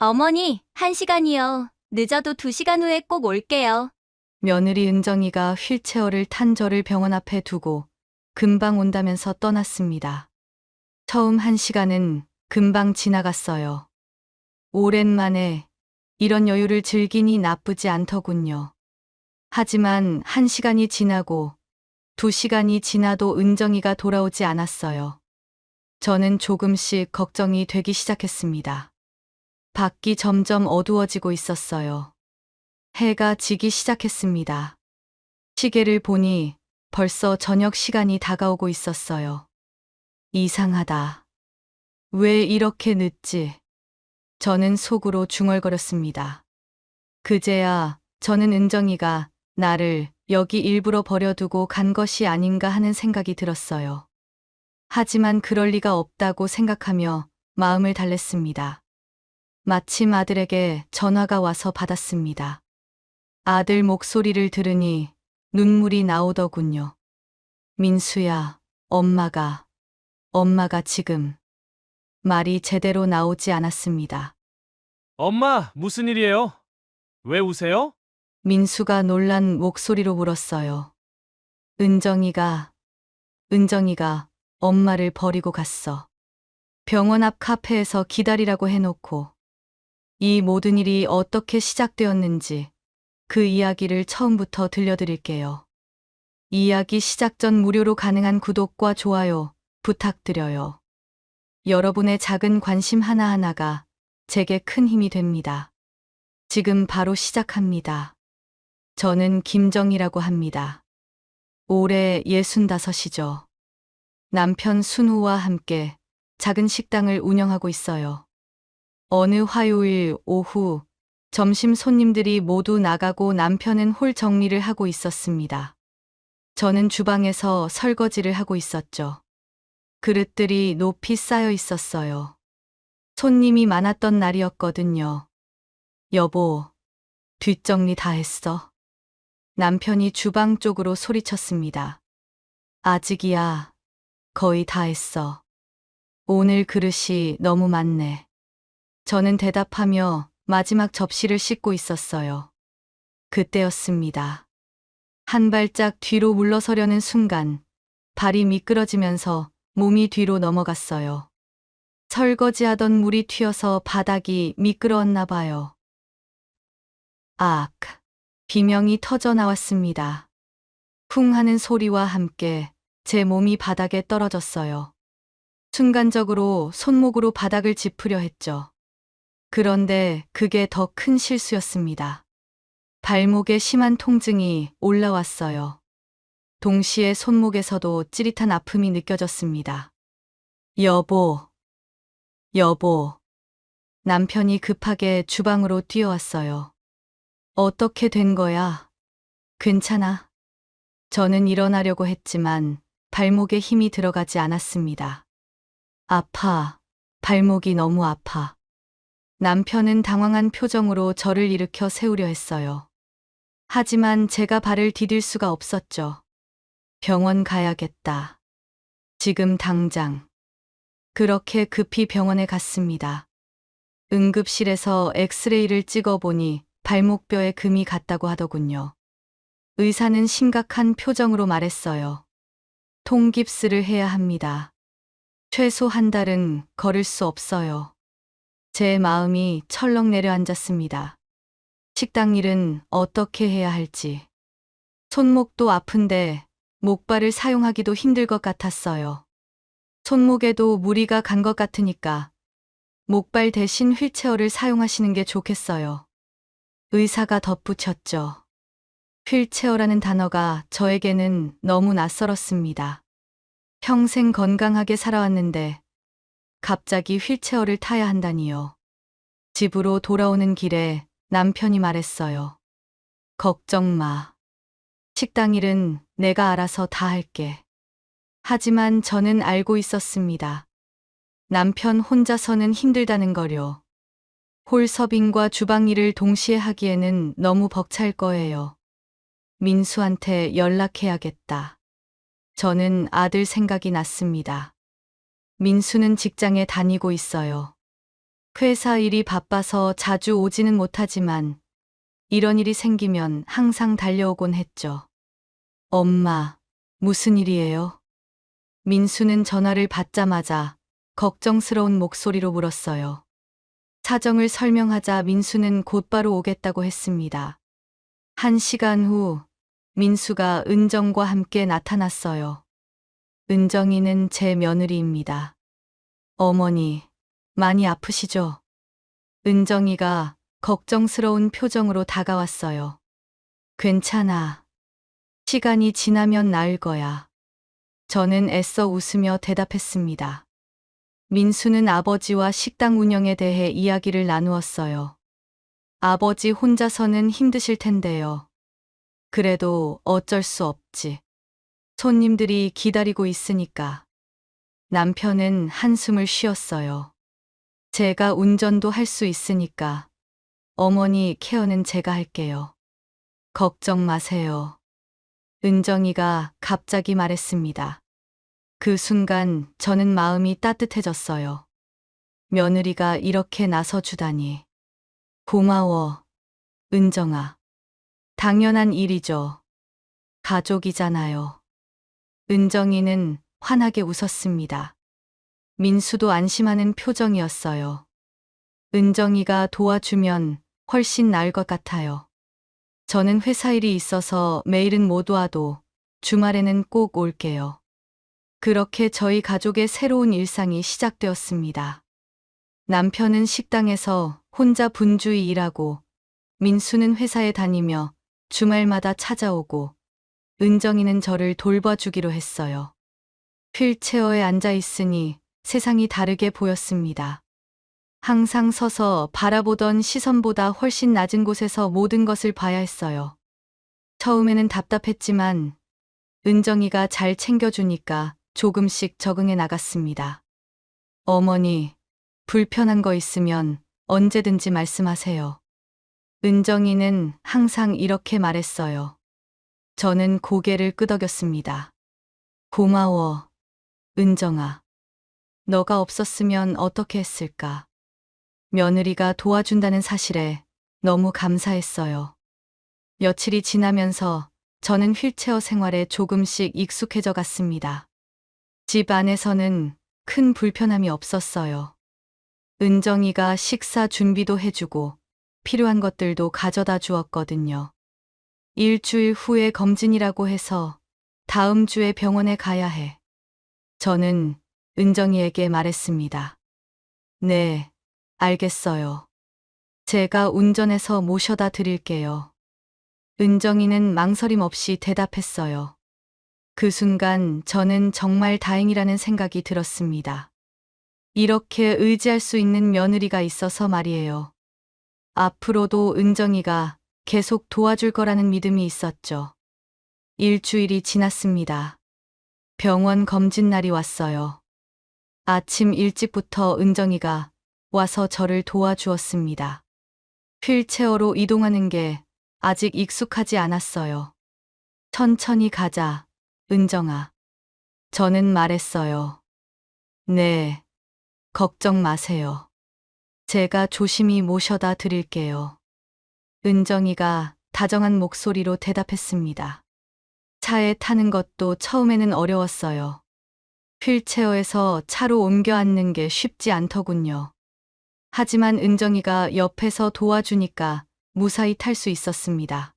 어머니, 1시간이요. 늦어도 2시간 후에 꼭 올게요. 며느리 은정이가 휠체어를 탄 저를 병원 앞에 두고 금방 온다면서 떠났습니다. 처음 1시간은 금방 지나갔어요. 오랜만에 이런 여유를 즐기니 나쁘지 않더군요. 하지만 1시간이 지나고 2시간이 지나도 은정이가 돌아오지 않았어요. 저는 조금씩 걱정이 되기 시작했습니다. 밖이 점점 어두워지고 있었어요. 해가 지기 시작했습니다. 시계를 보니 벌써 저녁 시간이 다가오고 있었어요. 이상하다. 왜 이렇게 늦지? 저는 속으로 중얼거렸습니다. 그제야 저는 은정이가 나를 여기 일부러 버려두고 간 것이 아닌가 하는 생각이 들었어요. 하지만 그럴 리가 없다고 생각하며 마음을 달랬습니다. 마침 아들에게 전화가 와서 받았습니다. 아들 목소리를 들으니 눈물이 나오더군요. 민수야, 엄마가 지금 말이 제대로 나오지 않았습니다. 엄마, 무슨 일이에요? 왜 우세요? 민수가 놀란 목소리로 물었어요. 은정이가 엄마를 버리고 갔어. 병원 앞 카페에서 기다리라고 해놓고. 이 모든 일이 어떻게 시작되었는지 그 이야기를 처음부터 들려드릴게요. 이야기 시작 전 무료로 가능한 구독과 좋아요 부탁드려요. 여러분의 작은 관심 하나하나가 제게 큰 힘이 됩니다. 지금 바로 시작합니다. 저는 김정희라고 합니다. 올해 65이죠. 남편 순우와 함께 작은 식당을 운영하고 있어요. 어느 화요일 오후 점심 손님들이 모두 나가고 남편은 홀 정리를 하고 있었습니다. 저는 주방에서 설거지를 하고 있었죠. 그릇들이 높이 쌓여 있었어요. 손님이 많았던 날이었거든요. 여보, 뒷정리 다 했어? 남편이 주방 쪽으로 소리쳤습니다. 아직이야. 거의 다 했어. 오늘 그릇이 너무 많네. 저는 대답하며 마지막 접시를 씻고 있었어요. 그때였습니다. 한 발짝 뒤로 물러서려는 순간 발이 미끄러지면서 몸이 뒤로 넘어갔어요. 설거지하던 물이 튀어서 바닥이 미끄러웠나 봐요. 악! 비명이 터져 나왔습니다. 쿵 하는 소리와 함께 제 몸이 바닥에 떨어졌어요. 순간적으로 손목으로 바닥을 짚으려 했죠. 그런데 그게 더 큰 실수였습니다. 발목에 심한 통증이 올라왔어요. 동시에 손목에서도 찌릿한 아픔이 느껴졌습니다. 여보. 남편이 급하게 주방으로 뛰어왔어요. 어떻게 된 거야? 괜찮아? 저는 일어나려고 했지만 발목에 힘이 들어가지 않았습니다. 아파. 발목이 너무 아파. 남편은 당황한 표정으로 저를 일으켜 세우려 했어요. 하지만 제가 발을 디딜 수가 없었죠. 병원 가야겠다. 지금 당장. 그렇게 급히 병원에 갔습니다. 응급실에서 엑스레이를 찍어보니 발목뼈에 금이 갔다고 하더군요. 의사는 심각한 표정으로 말했어요. 통깁스를 해야 합니다. 최소 한 달은 걸을 수 없어요. 제 마음이 철렁 내려앉았습니다. 식당 일은 어떻게 해야 할지. 손목도 아픈데 목발을 사용하기도 힘들 것 같았어요. 손목에도 무리가 간 것 같으니까 목발 대신 휠체어를 사용하시는 게 좋겠어요. 의사가 덧붙였죠. 휠체어라는 단어가 저에게는 너무 낯설었습니다. 평생 건강하게 살아왔는데 갑자기 휠체어를 타야 한다니요. 집으로 돌아오는 길에 남편이 말했어요. 걱정 마. 식당 일은 내가 알아서 다 할게. 하지만 저는 알고 있었습니다. 남편 혼자서는 힘들다는 거요. 홀 서빙과 주방 일을 동시에 하기에는 너무 벅찰 거예요. 민수한테 연락해야겠다. 저는 아들 생각이 났습니다. 민수는 직장에 다니고 있어요. 회사 일이 바빠서 자주 오지는 못하지만 이런 일이 생기면 항상 달려오곤 했죠. 엄마, 무슨 일이에요? 민수는 전화를 받자마자 걱정스러운 목소리로 물었어요. 사정을 설명하자 민수는 곧바로 오겠다고 했습니다. 1시간 후 민수가 은정과 함께 나타났어요. 은정이는 제 며느리입니다. 어머니, 많이 아프시죠? 은정이가 걱정스러운 표정으로 다가왔어요. 괜찮아. 시간이 지나면 나을 거야. 저는 애써 웃으며 대답했습니다. 민수는 아버지와 식당 운영에 대해 이야기를 나누었어요. 아버지 혼자서는 힘드실 텐데요. 그래도 어쩔 수 없지. 손님들이 기다리고 있으니까. 남편은 한숨을 쉬었어요. 제가 운전도 할 수 있으니까 어머니 케어는 제가 할게요. 걱정 마세요. 은정이가 갑자기 말했습니다. 그 순간 저는 마음이 따뜻해졌어요. 며느리가 이렇게 나서주다니. 고마워, 은정아. 당연한 일이죠. 가족이잖아요. 은정이는 환하게 웃었습니다. 민수도 안심하는 표정이었어요. 은정이가 도와주면 훨씬 나을 것 같아요. 저는 회사 일이 있어서 매일은 못 와도 주말에는 꼭 올게요. 그렇게 저희 가족의 새로운 일상이 시작되었습니다. 남편은 식당에서 혼자 분주히 일하고 민수는 회사에 다니며 주말마다 찾아오고 은정이는 저를 돌봐주기로 했어요. 휠체어에 앉아 있으니 세상이 다르게 보였습니다. 항상 서서 바라보던 시선보다 훨씬 낮은 곳에서 모든 것을 봐야 했어요. 처음에는 답답했지만 은정이가 잘 챙겨주니까 조금씩 적응해 나갔습니다. 어머니, 불편한 거 있으면 언제든지 말씀하세요. 은정이는 항상 이렇게 말했어요. 저는 고개를 끄덕였습니다. 고마워, 은정아. 너가 없었으면 어떻게 했을까? 며느리가 도와준다는 사실에 너무 감사했어요. 며칠이 지나면서 저는 휠체어 생활에 조금씩 익숙해져 갔습니다. 집 안에서는 큰 불편함이 없었어요. 은정이가 식사 준비도 해주고 필요한 것들도 가져다 주었거든요. 일주일 후에 검진이라고 해서 다음 주에 병원에 가야 해. 저는 은정이에게 말했습니다. 네, 알겠어요. 제가 운전해서 모셔다 드릴게요. 은정이는 망설임 없이 대답했어요. 그 순간 저는 정말 다행이라는 생각이 들었습니다. 이렇게 의지할 수 있는 며느리가 있어서 말이에요. 앞으로도 은정이가 계속 도와줄 거라는 믿음이 있었죠. 일주일이 지났습니다. 병원 검진 날이 왔어요. 아침 일찍부터 은정이가 와서 저를 도와주었습니다. 휠체어로 이동하는 게 아직 익숙하지 않았어요. 천천히 가자, 은정아. 저는 말했어요. 네, 걱정 마세요. 제가 조심히 모셔다 드릴게요. 은정이가 다정한 목소리로 대답했습니다. 차에 타는 것도 처음에는 어려웠어요. 휠체어에서 차로 옮겨 앉는 게 쉽지 않더군요. 하지만 은정이가 옆에서 도와주니까 무사히 탈 수 있었습니다.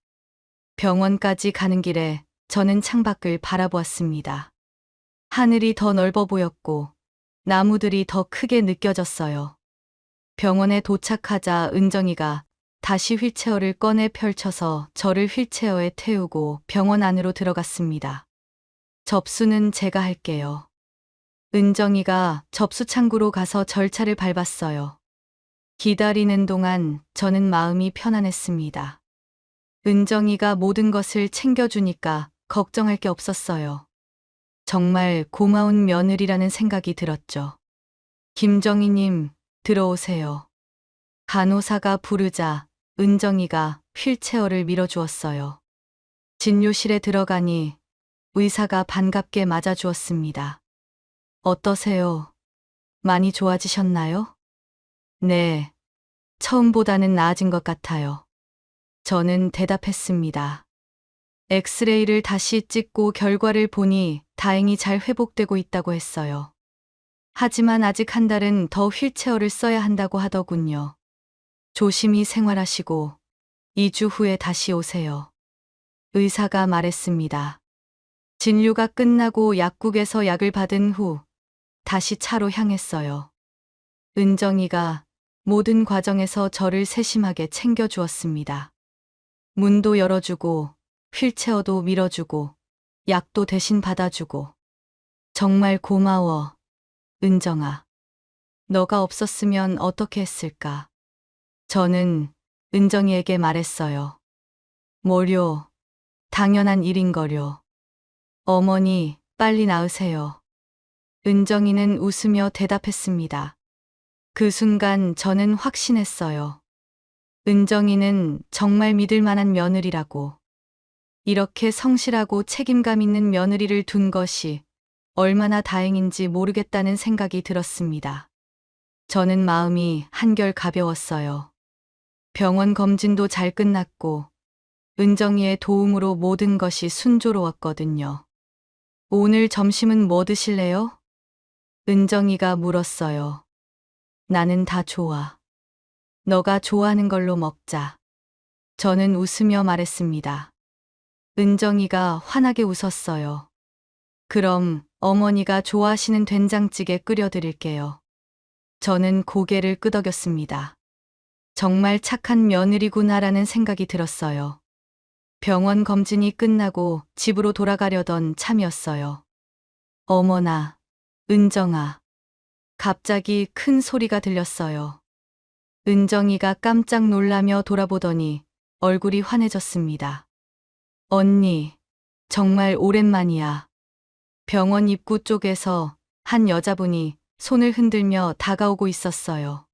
병원까지 가는 길에 저는 창밖을 바라보았습니다. 하늘이 더 넓어 보였고 나무들이 더 크게 느껴졌어요. 병원에 도착하자 은정이가 다시 휠체어를 꺼내 펼쳐서 저를 휠체어에 태우고 병원 안으로 들어갔습니다. 접수는 제가 할게요. 은정이가 접수 창구로 가서 절차를 밟았어요. 기다리는 동안 저는 마음이 편안했습니다. 은정이가 모든 것을 챙겨주니까 걱정할 게 없었어요. 정말 고마운 며느리라는 생각이 들었죠. 김정희님, 들어오세요. 간호사가 부르자 은정이가 휠체어를 밀어주었어요. 진료실에 들어가니 의사가 반갑게 맞아주었습니다. 어떠세요? 많이 좋아지셨나요? 네, 처음보다는 나아진 것 같아요. 저는 대답했습니다. 엑스레이를 다시 찍고 결과를 보니 다행히 잘 회복되고 있다고 했어요. 하지만 아직 한 달은 더 휠체어를 써야 한다고 하더군요. 조심히 생활하시고 2주 후에 다시 오세요. 의사가 말했습니다. 진료가 끝나고 약국에서 약을 받은 후 다시 차로 향했어요. 은정이가 모든 과정에서 저를 세심하게 챙겨주었습니다. 문도 열어주고 휠체어도 밀어주고 약도 대신 받아주고. 정말 고마워, 은정아. 너가 없었으면 어떻게 했을까? 저는 은정이에게 말했어요. 뭐려, 당연한 일인거려. 어머니, 빨리 나으세요. 은정이는 웃으며 대답했습니다. 그 순간 저는 확신했어요. 은정이는 정말 믿을 만한 며느리라고. 이렇게 성실하고 책임감 있는 며느리를 둔 것이 얼마나 다행인지 모르겠다는 생각이 들었습니다. 저는 마음이 한결 가벼웠어요. 병원 검진도 잘 끝났고 은정이의 도움으로 모든 것이 순조로웠거든요. 오늘 점심은 뭐 드실래요? 은정이가 물었어요. 나는 다 좋아. 너가 좋아하는 걸로 먹자. 저는 웃으며 말했습니다. 은정이가 환하게 웃었어요. 그럼 어머니가 좋아하시는 된장찌개 끓여드릴게요. 저는 고개를 끄덕였습니다. 정말 착한 며느리구나라는 생각이 들었어요. 병원 검진이 끝나고 집으로 돌아가려던 참이었어요. 어머나, 은정아. 갑자기 큰 소리가 들렸어요. 은정이가 깜짝 놀라며 돌아보더니 얼굴이 환해졌습니다. 언니, 정말 오랜만이야. 병원 입구 쪽에서 한 여자분이 손을 흔들며 다가오고 있었어요.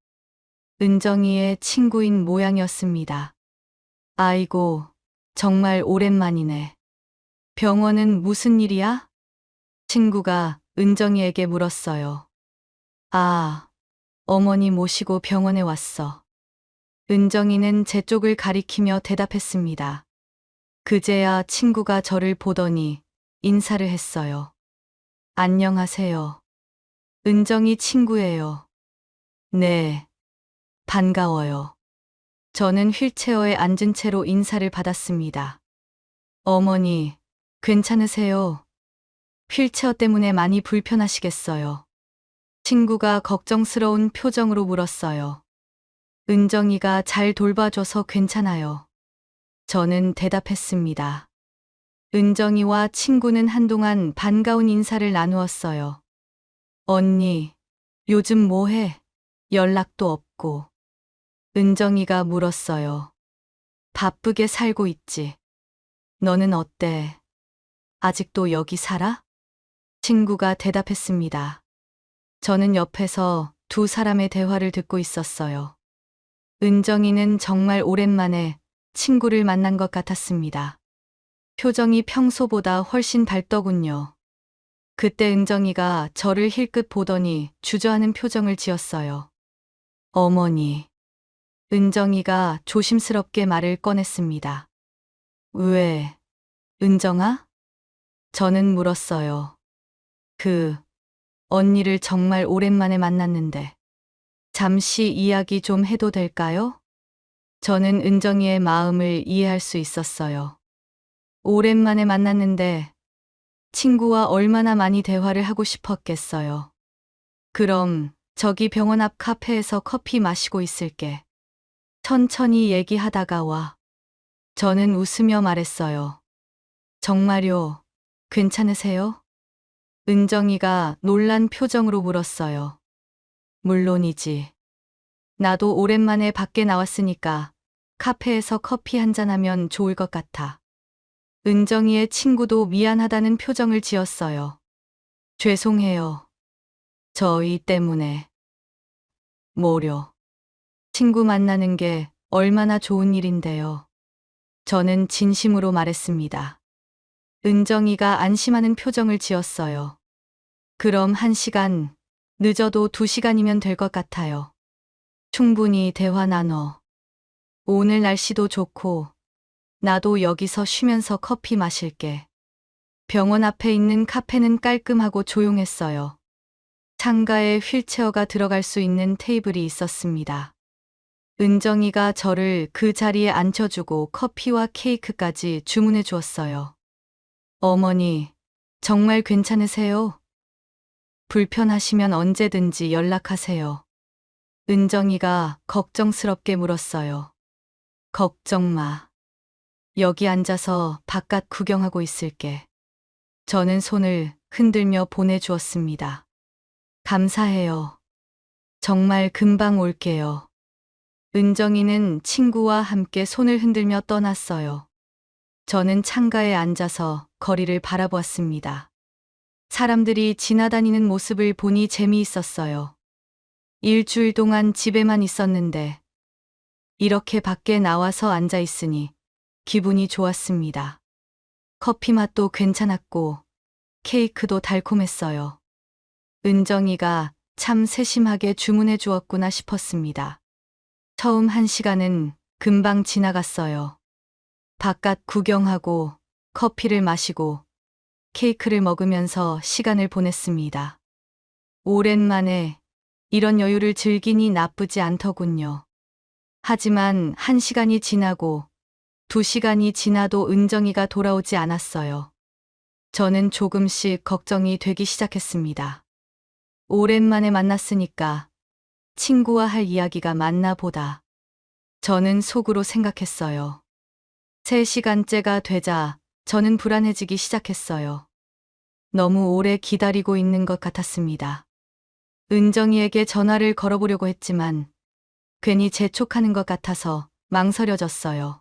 은정이의 친구인 모양이었습니다. 아이고, 정말 오랜만이네. 병원은 무슨 일이야? 친구가 은정이에게 물었어요. 아, 어머니 모시고 병원에 왔어. 은정이는 제 쪽을 가리키며 대답했습니다. 그제야 친구가 저를 보더니 인사를 했어요. 안녕하세요. 은정이 친구예요. 네, 반가워요. 저는 휠체어에 앉은 채로 인사를 받았습니다. 어머니, 괜찮으세요? 휠체어 때문에 많이 불편하시겠어요. 친구가 걱정스러운 표정으로 물었어요. 은정이가 잘 돌봐줘서 괜찮아요. 저는 대답했습니다. 은정이와 친구는 한동안 반가운 인사를 나누었어요. 언니, 요즘 뭐해? 연락도 없고. 은정이가 물었어요. 바쁘게 살고 있지. 너는 어때? 아직도 여기 살아? 친구가 대답했습니다. 저는 옆에서 두 사람의 대화를 듣고 있었어요. 은정이는 정말 오랜만에 친구를 만난 것 같았습니다. 표정이 평소보다 훨씬 밝더군요. 그때 은정이가 저를 힐끗 보더니 주저하는 표정을 지었어요. 어머니. 은정이가 조심스럽게 말을 꺼냈습니다. 왜, 은정아? 저는 물었어요. 언니를 정말 오랜만에 만났는데. 잠시 이야기 좀 해도 될까요? 저는 은정이의 마음을 이해할 수 있었어요. 오랜만에 만났는데 친구와 얼마나 많이 대화를 하고 싶었겠어요. 그럼 저기 병원 앞 카페에서 커피 마시고 있을게. 천천히 얘기하다가 와. 저는 웃으며 말했어요. 정말요? 괜찮으세요? 은정이가 놀란 표정으로 물었어요. 물론이지. 나도 오랜만에 밖에 나왔으니까 카페에서 커피 한잔하면 좋을 것 같아. 은정이의 친구도 미안하다는 표정을 지었어요. 죄송해요. 저희 때문에. 뭐려. 친구 만나는 게 얼마나 좋은 일인데요. 저는 진심으로 말했습니다. 은정이가 안심하는 표정을 지었어요. 그럼 1시간, 늦어도 2시간이면 될 것 같아요. 충분히 대화 나눠. 오늘 날씨도 좋고, 나도 여기서 쉬면서 커피 마실게. 병원 앞에 있는 카페는 깔끔하고 조용했어요. 창가에 휠체어가 들어갈 수 있는 테이블이 있었습니다. 은정이가 저를 그 자리에 앉혀주고 커피와 케이크까지 주문해 주었어요. 어머니, 정말 괜찮으세요? 불편하시면 언제든지 연락하세요. 은정이가 걱정스럽게 물었어요. 걱정 마. 여기 앉아서 바깥 구경하고 있을게. 저는 손을 흔들며 보내주었습니다. 감사해요. 정말 금방 올게요. 은정이는 친구와 함께 손을 흔들며 떠났어요. 저는 창가에 앉아서 거리를 바라보았습니다. 사람들이 지나다니는 모습을 보니 재미있었어요. 일주일 동안 집에만 있었는데 이렇게 밖에 나와서 앉아 있으니 기분이 좋았습니다. 커피 맛도 괜찮았고 케이크도 달콤했어요. 은정이가 참 세심하게 주문해 주었구나 싶었습니다. 처음 1시간은 금방 지나갔어요. 바깥 구경하고 커피를 마시고 케이크를 먹으면서 시간을 보냈습니다. 오랜만에 이런 여유를 즐기니 나쁘지 않더군요. 하지만 1시간이 지나고 2시간이 지나도 은정이가 돌아오지 않았어요. 저는 조금씩 걱정이 되기 시작했습니다. 오랜만에 만났으니까 친구와 할 이야기가 맞나 보다. 저는 속으로 생각했어요. 3시간째가 되자 저는 불안해지기 시작했어요. 너무 오래 기다리고 있는 것 같았습니다. 은정이에게 전화를 걸어보려고 했지만 괜히 재촉하는 것 같아서 망설여졌어요.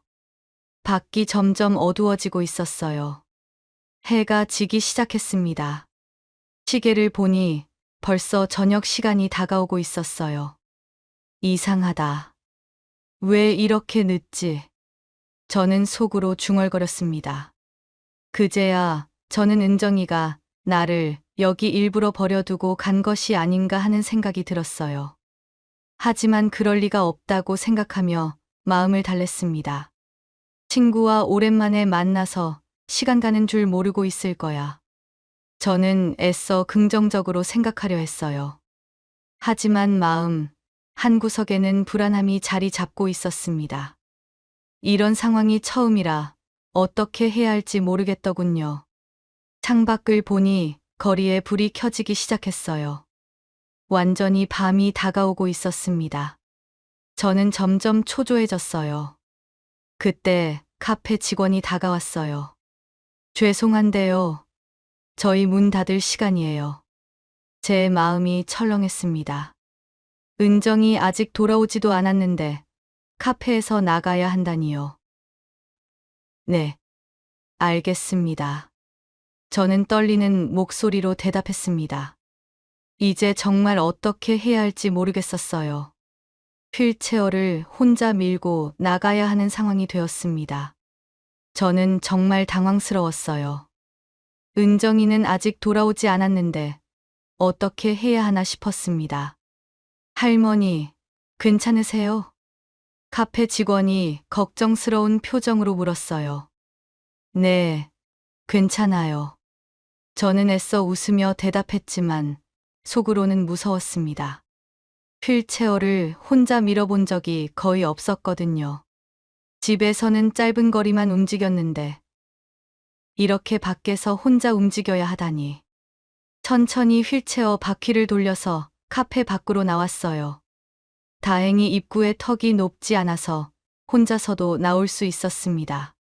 밖이 점점 어두워지고 있었어요. 해가 지기 시작했습니다. 시계를 보니 벌써 저녁 시간이 다가오고 있었어요. 이상하다. 왜 이렇게 늦지? 저는 속으로 중얼거렸습니다. 그제야 저는 은정이가 나를 여기 일부러 버려두고 간 것이 아닌가 하는 생각이 들었어요. 하지만 그럴 리가 없다고 생각하며 마음을 달랬습니다. 친구와 오랜만에 만나서 시간 가는 줄 모르고 있을 거야. 저는 애써 긍정적으로 생각하려 했어요. 하지만 마음 한구석에는 불안함이 자리 잡고 있었습니다. 이런 상황이 처음이라 어떻게 해야 할지 모르겠더군요. 창밖을 보니 거리에 불이 켜지기 시작했어요. 완전히 밤이 다가오고 있었습니다. 저는 점점 초조해졌어요. 그때 카페 직원이 다가왔어요. 죄송한데요. 저희 문 닫을 시간이에요. 제 마음이 철렁했습니다. 은정이 아직 돌아오지도 않았는데 카페에서 나가야 한다니요. 네, 알겠습니다. 저는 떨리는 목소리로 대답했습니다. 이제 정말 어떻게 해야 할지 모르겠었어요. 휠체어를 혼자 밀고 나가야 하는 상황이 되었습니다. 저는 정말 당황스러웠어요. 은정이는 아직 돌아오지 않았는데 어떻게 해야 하나 싶었습니다. 할머니, 괜찮으세요? 카페 직원이 걱정스러운 표정으로 물었어요. 네, 괜찮아요. 저는 애써 웃으며 대답했지만 속으로는 무서웠습니다. 휠체어를 혼자 밀어본 적이 거의 없었거든요. 집에서는 짧은 거리만 움직였는데 이렇게 밖에서 혼자 움직여야 하다니. 천천히 휠체어 바퀴를 돌려서 카페 밖으로 나왔어요. 다행히 입구에 턱이 높지 않아서 혼자서도 나올 수 있었습니다.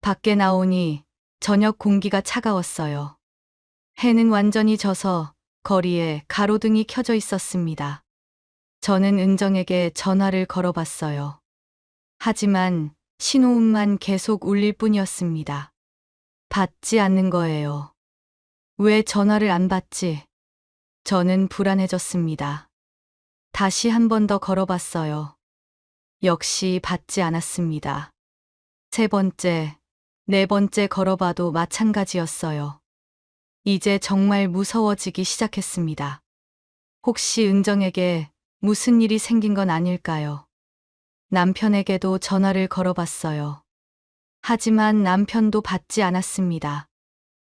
밖에 나오니 저녁 공기가 차가웠어요. 해는 완전히 져서 거리에 가로등이 켜져 있었습니다. 저는 은정에게 전화를 걸어봤어요. 하지만 신호음만 계속 울릴 뿐이었습니다. 받지 않는 거예요. 왜 전화를 안 받지? 저는 불안해졌습니다. 다시 한 번 더 걸어봤어요. 역시 받지 않았습니다. 3번째, 4번째 걸어봐도 마찬가지였어요. 이제 정말 무서워지기 시작했습니다. 혹시 은정에게 무슨 일이 생긴 건 아닐까요? 남편에게도 전화를 걸어봤어요. 하지만 남편도 받지 않았습니다.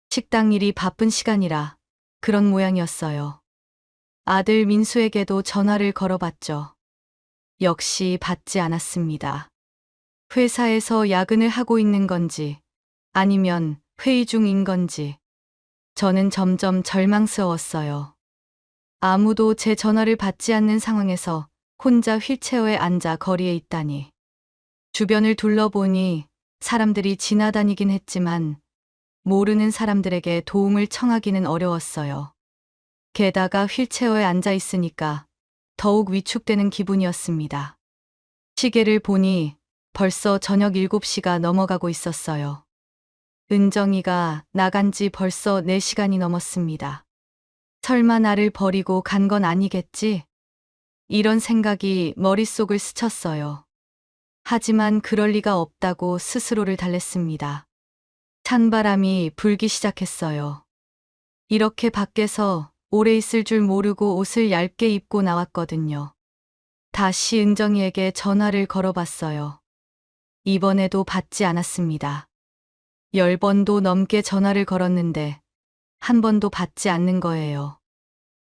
식당 일이 바쁜 시간이라 그런 모양이었어요. 아들 민수에게도 전화를 걸어봤죠. 역시 받지 않았습니다. 회사에서 야근을 하고 있는 건지 아니면 회의 중인 건지 저는 점점 절망스러웠어요. 아무도 제 전화를 받지 않는 상황에서 혼자 휠체어에 앉아 거리에 있다니. 주변을 둘러보니 사람들이 지나다니긴 했지만 모르는 사람들에게 도움을 청하기는 어려웠어요. 게다가 휠체어에 앉아 있으니까 더욱 위축되는 기분이었습니다. 시계를 보니 벌써 저녁 7시가 넘어가고 있었어요. 은정이가 나간 지 벌써 4시간이 넘었습니다. 설마 나를 버리고 간 건 아니겠지? 이런 생각이 머릿속을 스쳤어요. 하지만 그럴 리가 없다고 스스로를 달랬습니다. 찬바람이 불기 시작했어요. 이렇게 밖에서 오래 있을 줄 모르고 옷을 얇게 입고 나왔거든요. 다시 은정이에게 전화를 걸어봤어요. 이번에도 받지 않았습니다. 10번도 넘게 전화를 걸었는데 한 번도 받지 않는 거예요.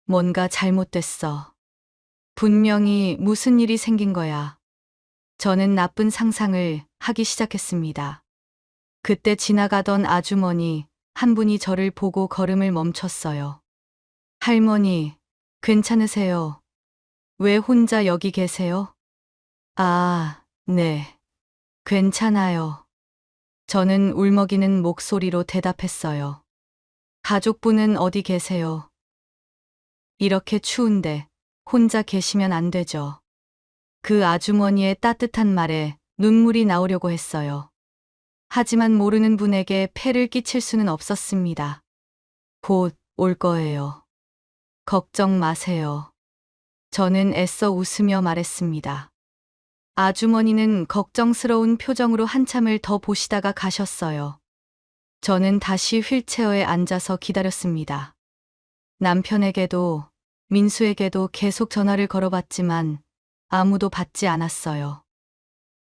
뭔가 잘못됐어. 분명히 무슨 일이 생긴 거야. 저는 나쁜 상상을 하기 시작했습니다. 그때 지나가던 아주머니 한 분이 저를 보고 걸음을 멈췄어요. 할머니, 괜찮으세요? 왜 혼자 여기 계세요? 아, 네. 괜찮아요. 저는 울먹이는 목소리로 대답했어요. 가족분은 어디 계세요? 이렇게 추운데 혼자 계시면 안 되죠. 그 아주머니의 따뜻한 말에 눈물이 나오려고 했어요. 하지만 모르는 분에게 폐를 끼칠 수는 없었습니다. 곧 올 거예요. 걱정 마세요. 저는 애써 웃으며 말했습니다. 아주머니는 걱정스러운 표정으로 한참을 더 보시다가 가셨어요. 저는 다시 휠체어에 앉아서 기다렸습니다. 남편에게도 민수에게도 계속 전화를 걸어봤지만 아무도 받지 않았어요.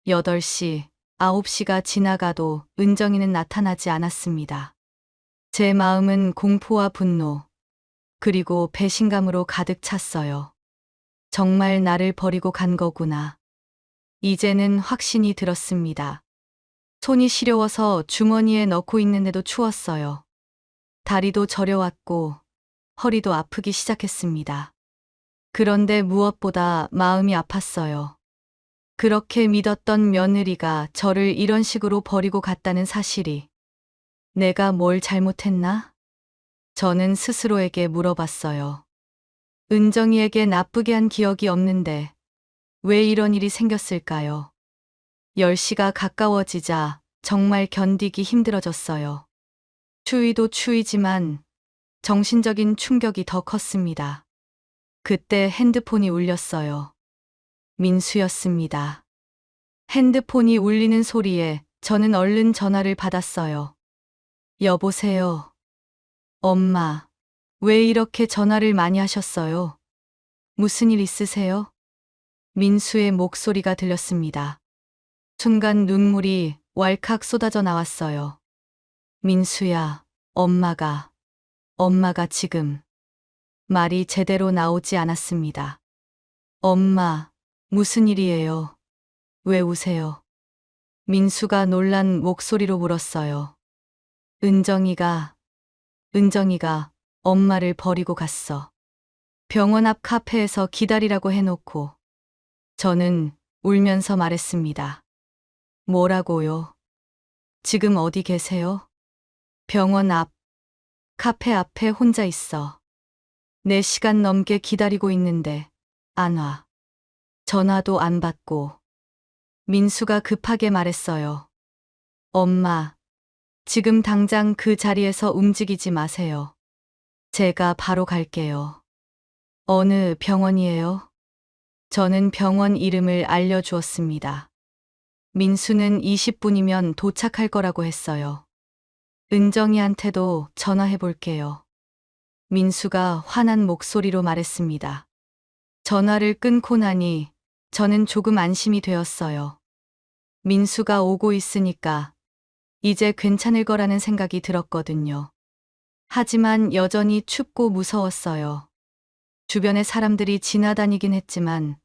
8시, 9시가 지나가도 은정이는 나타나지 않았습니다. 제 마음은 공포와 분노, 그리고 배신감으로 가득 찼어요. 정말 나를 버리고 간 거구나. 이제는 확신이 들었습니다. 손이 시려워서 주머니에 넣고 있는데도 추웠어요. 다리도 저려왔고 허리도 아프기 시작했습니다. 그런데 무엇보다 마음이 아팠어요. 그렇게 믿었던 며느리가 저를 이런 식으로 버리고 갔다는 사실이. 내가 뭘 잘못했나? 저는 스스로에게 물어봤어요. 은정이에게 나쁘게 한 기억이 없는데 왜 이런 일이 생겼을까요? 10시가 가까워지자 정말 견디기 힘들어졌어요. 추위도 추위지만 정신적인 충격이 더 컸습니다. 그때 핸드폰이 울렸어요. 민수였습니다. 핸드폰이 울리는 소리에 저는 얼른 전화를 받았어요. 여보세요. 엄마, 왜 이렇게 전화를 많이 하셨어요? 무슨 일 있으세요? 민수의 목소리가 들렸습니다. 순간 눈물이 왈칵 쏟아져 나왔어요. 민수야, 엄마가 지금. 말이 제대로 나오지 않았습니다. 엄마, 무슨 일이에요? 왜 우세요? 민수가 놀란 목소리로 물었어요. 은정이가 엄마를 버리고 갔어. 병원 앞 카페에서 기다리라고 해놓고. 저는 울면서 말했습니다. 뭐라고요? 지금 어디 계세요? 병원 앞, 카페 앞에 혼자 있어. 4시간 넘게 기다리고 있는데 안 와. 전화도 안 받고. 민수가 급하게 말했어요. 엄마, 지금 당장 그 자리에서 움직이지 마세요. 제가 바로 갈게요. 어느 병원이에요? 저는 병원 이름을 알려주었습니다. 민수는 20분이면 도착할 거라고 했어요. 은정이한테도 전화해 볼게요. 민수가 화난 목소리로 말했습니다. 전화를 끊고 나니 저는 조금 안심이 되었어요. 민수가 오고 있으니까 이제 괜찮을 거라는 생각이 들었거든요. 하지만 여전히 춥고 무서웠어요. 주변에 사람들이 지나다니긴 했지만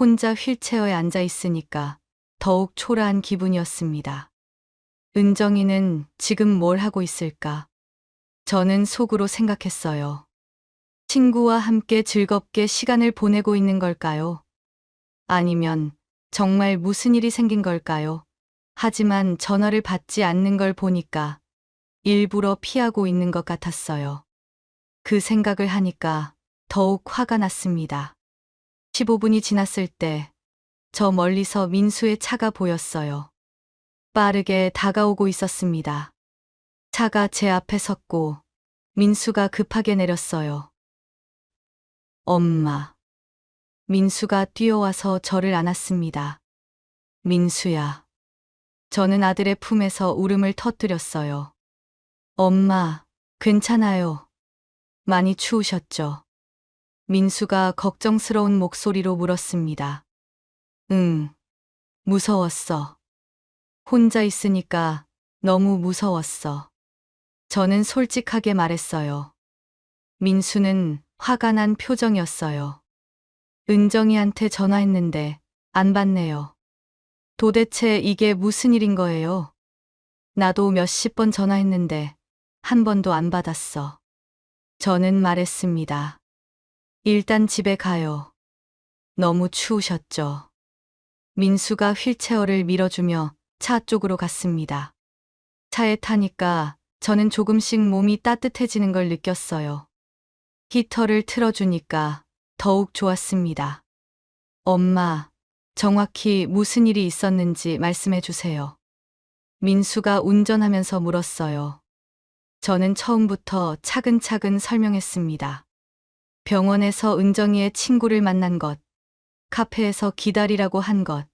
혼자 휠체어에 앉아 있으니까 더욱 초라한 기분이었습니다. 은정이는 지금 뭘 하고 있을까? 저는 속으로 생각했어요. 친구와 함께 즐겁게 시간을 보내고 있는 걸까요? 아니면 정말 무슨 일이 생긴 걸까요? 하지만 전화를 받지 않는 걸 보니까 일부러 피하고 있는 것 같았어요. 그 생각을 하니까 더욱 화가 났습니다. 15분이 지났을 때 저 멀리서 민수의 차가 보였어요. 빠르게 다가오고 있었습니다. 차가 제 앞에 섰고 민수가 급하게 내렸어요. 엄마. 민수가 뛰어와서 저를 안았습니다. 민수야. 저는 아들의 품에서 울음을 터뜨렸어요. 엄마, 괜찮아요. 많이 추우셨죠? 민수가 걱정스러운 목소리로 물었습니다. 응, 무서웠어. 혼자 있으니까 너무 무서웠어. 저는 솔직하게 말했어요. 민수는 화가 난 표정이었어요. 은정이한테 전화했는데 안 받네요. 도대체 이게 무슨 일인 거예요? 나도 몇십 번 전화했는데 한 번도 안 받았어. 저는 말했습니다. 일단 집에 가요. 너무 추우셨죠? 민수가 휠체어를 밀어주며 차 쪽으로 갔습니다. 차에 타니까 저는 조금씩 몸이 따뜻해지는 걸 느꼈어요. 히터를 틀어주니까 더욱 좋았습니다. 엄마, 정확히 무슨 일이 있었는지 말씀해 주세요. 민수가 운전하면서 물었어요. 저는 처음부터 차근차근 설명했습니다. 병원에서 은정이의 친구를 만난 것, 카페에서 기다리라고 한 것,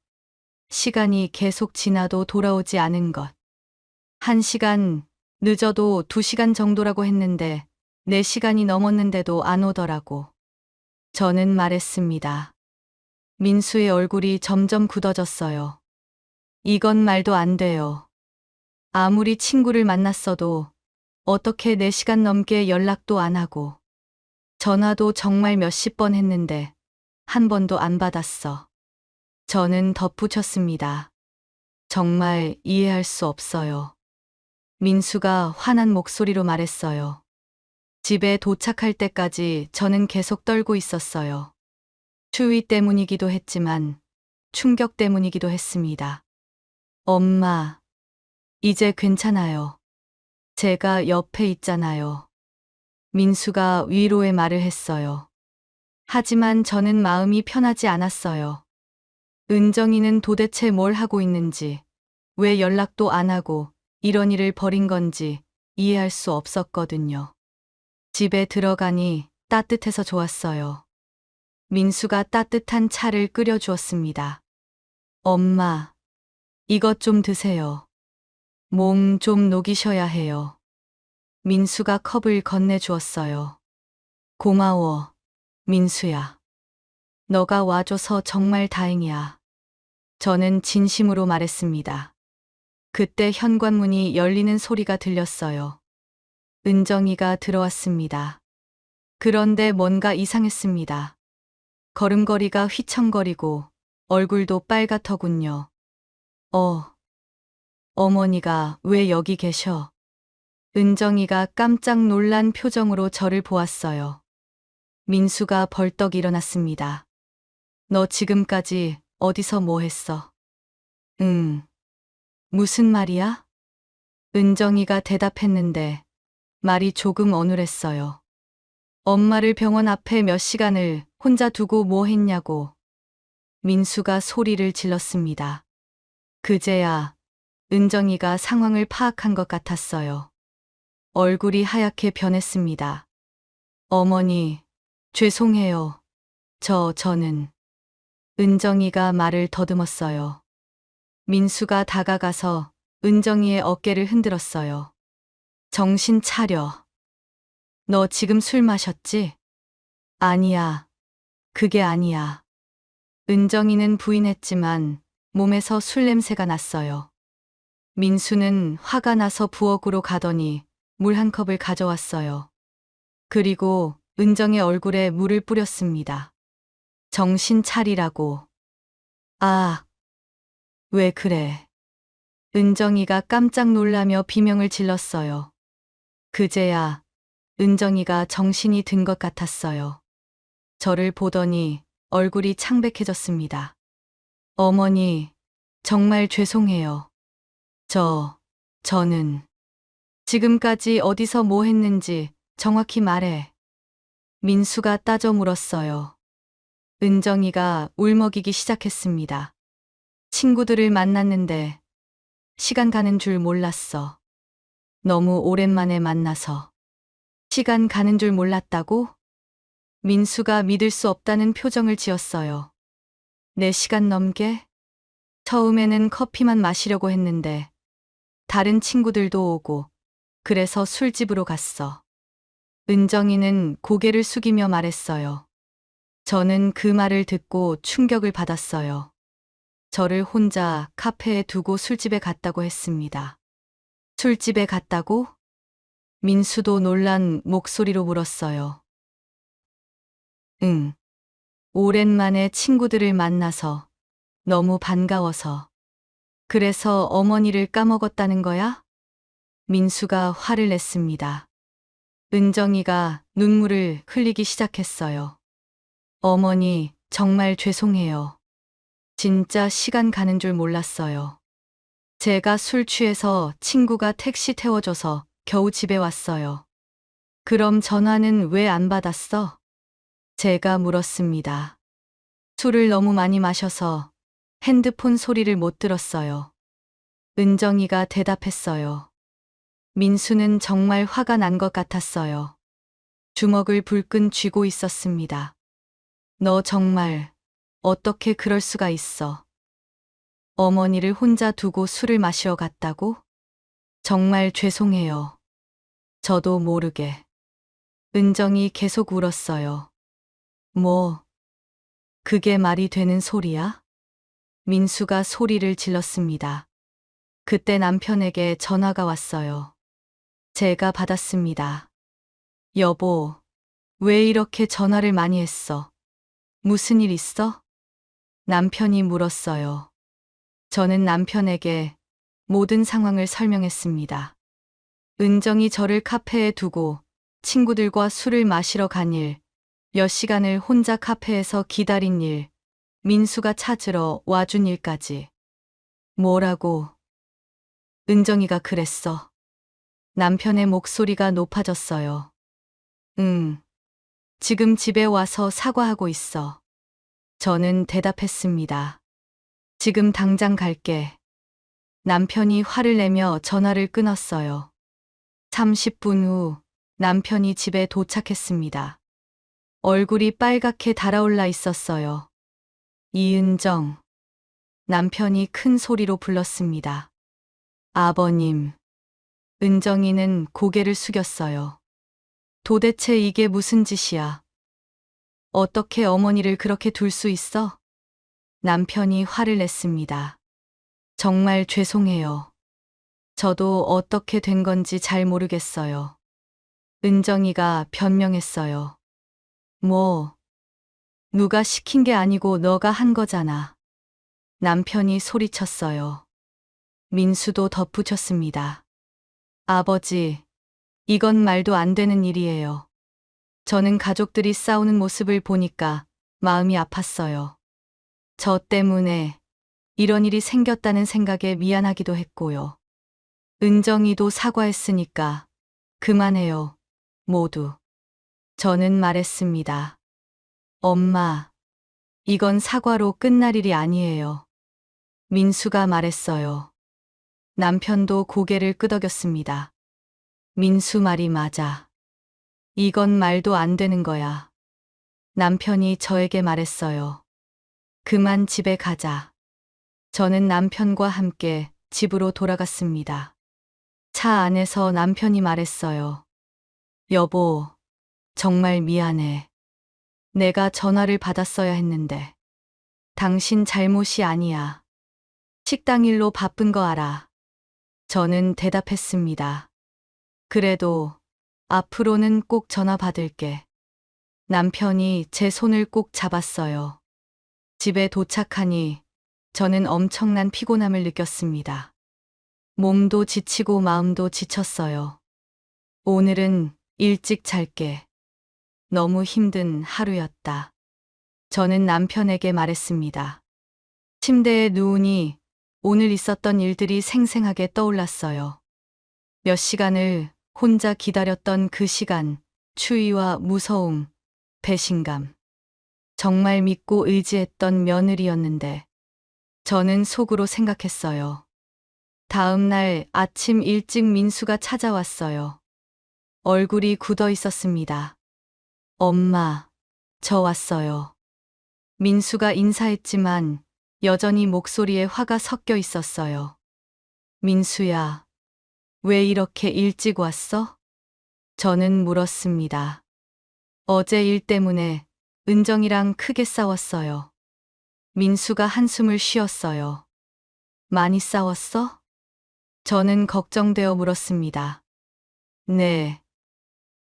시간이 계속 지나도 돌아오지 않은 것. 1시간, 늦어도 2시간 정도라고 했는데 4시간이 넘었는데도 안 오더라고. 저는 말했습니다. 민수의 얼굴이 점점 굳어졌어요. 이건 말도 안 돼요. 아무리 친구를 만났어도 어떻게 4시간 넘게 연락도 안 하고 전화도 정말 몇십 번 했는데 한 번도 안 받았어. 저는 덧붙였습니다. 정말 이해할 수 없어요. 민수가 화난 목소리로 말했어요. 집에 도착할 때까지 저는 계속 떨고 있었어요. 추위 때문이기도 했지만 충격 때문이기도 했습니다. 엄마, 이제 괜찮아요. 제가 옆에 있잖아요. 민수가 위로의 말을 했어요. 하지만 저는 마음이 편하지 않았어요. 은정이는 도대체 뭘 하고 있는지, 왜 연락도 안 하고 이런 일을 벌인 건지 이해할 수 없었거든요. 집에 들어가니 따뜻해서 좋았어요. 민수가 따뜻한 차를 끓여주었습니다. 엄마, 이것 좀 드세요. 몸 좀 녹이셔야 해요. 민수가 컵을 건네주었어요. 고마워, 민수야. 너가 와줘서 정말 다행이야. 저는 진심으로 말했습니다. 그때 현관문이 열리는 소리가 들렸어요. 은정이가 들어왔습니다. 그런데 뭔가 이상했습니다. 걸음걸이가 휘청거리고 얼굴도 빨갛더군요. 어머니가 왜 여기 계셔? 은정이가 깜짝 놀란 표정으로 저를 보았어요. 민수가 벌떡 일어났습니다. 너 지금까지 어디서 뭐 했어? 무슨 말이야? 은정이가 대답했는데 말이 조금 어눌했어요. 엄마를 병원 앞에 몇 시간을 혼자 두고 뭐 했냐고. 민수가 소리를 질렀습니다. 그제야 은정이가 상황을 파악한 것 같았어요. 얼굴이 하얗게 변했습니다. 어머니, 죄송해요. 저는. 은정이가 말을 더듬었어요. 민수가 다가가서 은정이의 어깨를 흔들었어요. 정신 차려. 너 지금 술 마셨지? 아니야. 그게 아니야. 은정이는 부인했지만 몸에서 술 냄새가 났어요. 민수는 화가 나서 부엌으로 가더니 물 한 컵을 가져왔어요. 그리고 은정의 얼굴에 물을 뿌렸습니다. 정신 차리라고. 아, 왜 그래? 은정이가 깜짝 놀라며 비명을 질렀어요. 그제야 은정이가 정신이 든 것 같았어요. 저를 보더니 얼굴이 창백해졌습니다. 어머니, 정말 죄송해요. 저는 지금까지 어디서 뭐 했는지 정확히 말해. 민수가 따져 물었어요. 은정이가 울먹이기 시작했습니다. 친구들을 만났는데 시간 가는 줄 몰랐어. 너무 오랜만에 만나서. 시간 가는 줄 몰랐다고? 민수가 믿을 수 없다는 표정을 지었어요. 4시간 넘게? 처음에는 커피만 마시려고 했는데 다른 친구들도 오고 그래서 술집으로 갔어. 은정이는 고개를 숙이며 말했어요. 저는 그 말을 듣고 충격을 받았어요. 저를 혼자 카페에 두고 술집에 갔다고 했습니다. 술집에 갔다고? 민수도 놀란 목소리로 물었어요. 응. 오랜만에 친구들을 만나서 너무 반가워서. 그래서 어머니를 까먹었다는 거야? 민수가 화를 냈습니다. 은정이가 눈물을 흘리기 시작했어요. 어머니, 정말 죄송해요. 진짜 시간 가는 줄 몰랐어요. 제가 술 취해서 친구가 택시 태워줘서 겨우 집에 왔어요. 그럼 전화는 왜 안 받았어? 제가 물었습니다. 술을 너무 많이 마셔서 핸드폰 소리를 못 들었어요. 은정이가 대답했어요. 민수는 정말 화가 난 것 같았어요. 주먹을 불끈 쥐고 있었습니다. 너 정말 어떻게 그럴 수가 있어? 어머니를 혼자 두고 술을 마시러 갔다고? 정말 죄송해요. 저도 모르게. 은정이 계속 울었어요. 뭐, 그게 말이 되는 소리야? 민수가 소리를 질렀습니다. 그때 남편에게 전화가 왔어요. 제가 받았습니다. 여보, 왜 이렇게 전화를 많이 했어? 무슨 일 있어? 남편이 물었어요. 저는 남편에게 모든 상황을 설명했습니다. 은정이 저를 카페에 두고 친구들과 술을 마시러 간 일, 몇 시간을 혼자 카페에서 기다린 일, 민수가 찾으러 와준 일까지. 뭐라고? 은정이가 그랬어. 남편의 목소리가 높아졌어요. 응. 지금 집에 와서 사과하고 있어. 저는 대답했습니다. 지금 당장 갈게. 남편이 화를 내며 전화를 끊었어요. 30분 후 남편이 집에 도착했습니다. 얼굴이 빨갛게 달아올라 있었어요. 이은정. 남편이 큰 소리로 불렀습니다. 아버님. 은정이는 고개를 숙였어요. 도대체 이게 무슨 짓이야? 어떻게 어머니를 그렇게 둘 수 있어? 남편이 화를 냈습니다. 정말 죄송해요. 저도 어떻게 된 건지 잘 모르겠어요. 은정이가 변명했어요. 뭐, 누가 시킨 게 아니고 너가 한 거잖아. 남편이 소리쳤어요. 민수도 덧붙였습니다. 아버지, 이건 말도 안 되는 일이에요. 저는 가족들이 싸우는 모습을 보니까 마음이 아팠어요. 저 때문에 이런 일이 생겼다는 생각에 미안하기도 했고요. 은정이도 사과했으니까 그만해요, 모두. 저는 말했습니다. 엄마, 이건 사과로 끝날 일이 아니에요. 민수가 말했어요. 남편도 고개를 끄덕였습니다. 민수 말이 맞아. 이건 말도 안 되는 거야. 남편이 저에게 말했어요. 그만 집에 가자. 저는 남편과 함께 집으로 돌아갔습니다. 차 안에서 남편이 말했어요. 여보, 정말 미안해. 내가 전화를 받았어야 했는데. 당신 잘못이 아니야. 식당 일로 바쁜 거 알아. 저는 대답했습니다. 그래도 앞으로는 꼭 전화 받을게. 남편이 제 손을 꼭 잡았어요. 집에 도착하니 저는 엄청난 피곤함을 느꼈습니다. 몸도 지치고 마음도 지쳤어요. 오늘은 일찍 잘게. 너무 힘든 하루였다. 저는 남편에게 말했습니다. 침대에 누우니 오늘 있었던 일들이 생생하게 떠올랐어요. 몇 시간을 혼자 기다렸던 그 시간, 추위와 무서움, 배신감. 정말 믿고 의지했던 며느리였는데 저는 속으로 생각했어요. 다음 날 아침 일찍 민수가 찾아왔어요. 얼굴이 굳어 있었습니다. 엄마, 저 왔어요. 민수가 인사했지만 여전히 목소리에 화가 섞여 있었어요. 민수야, 왜 이렇게 일찍 왔어? 저는 물었습니다. 어제 일 때문에 은정이랑 크게 싸웠어요. 민수가 한숨을 쉬었어요. 많이 싸웠어? 저는 걱정되어 물었습니다. 네.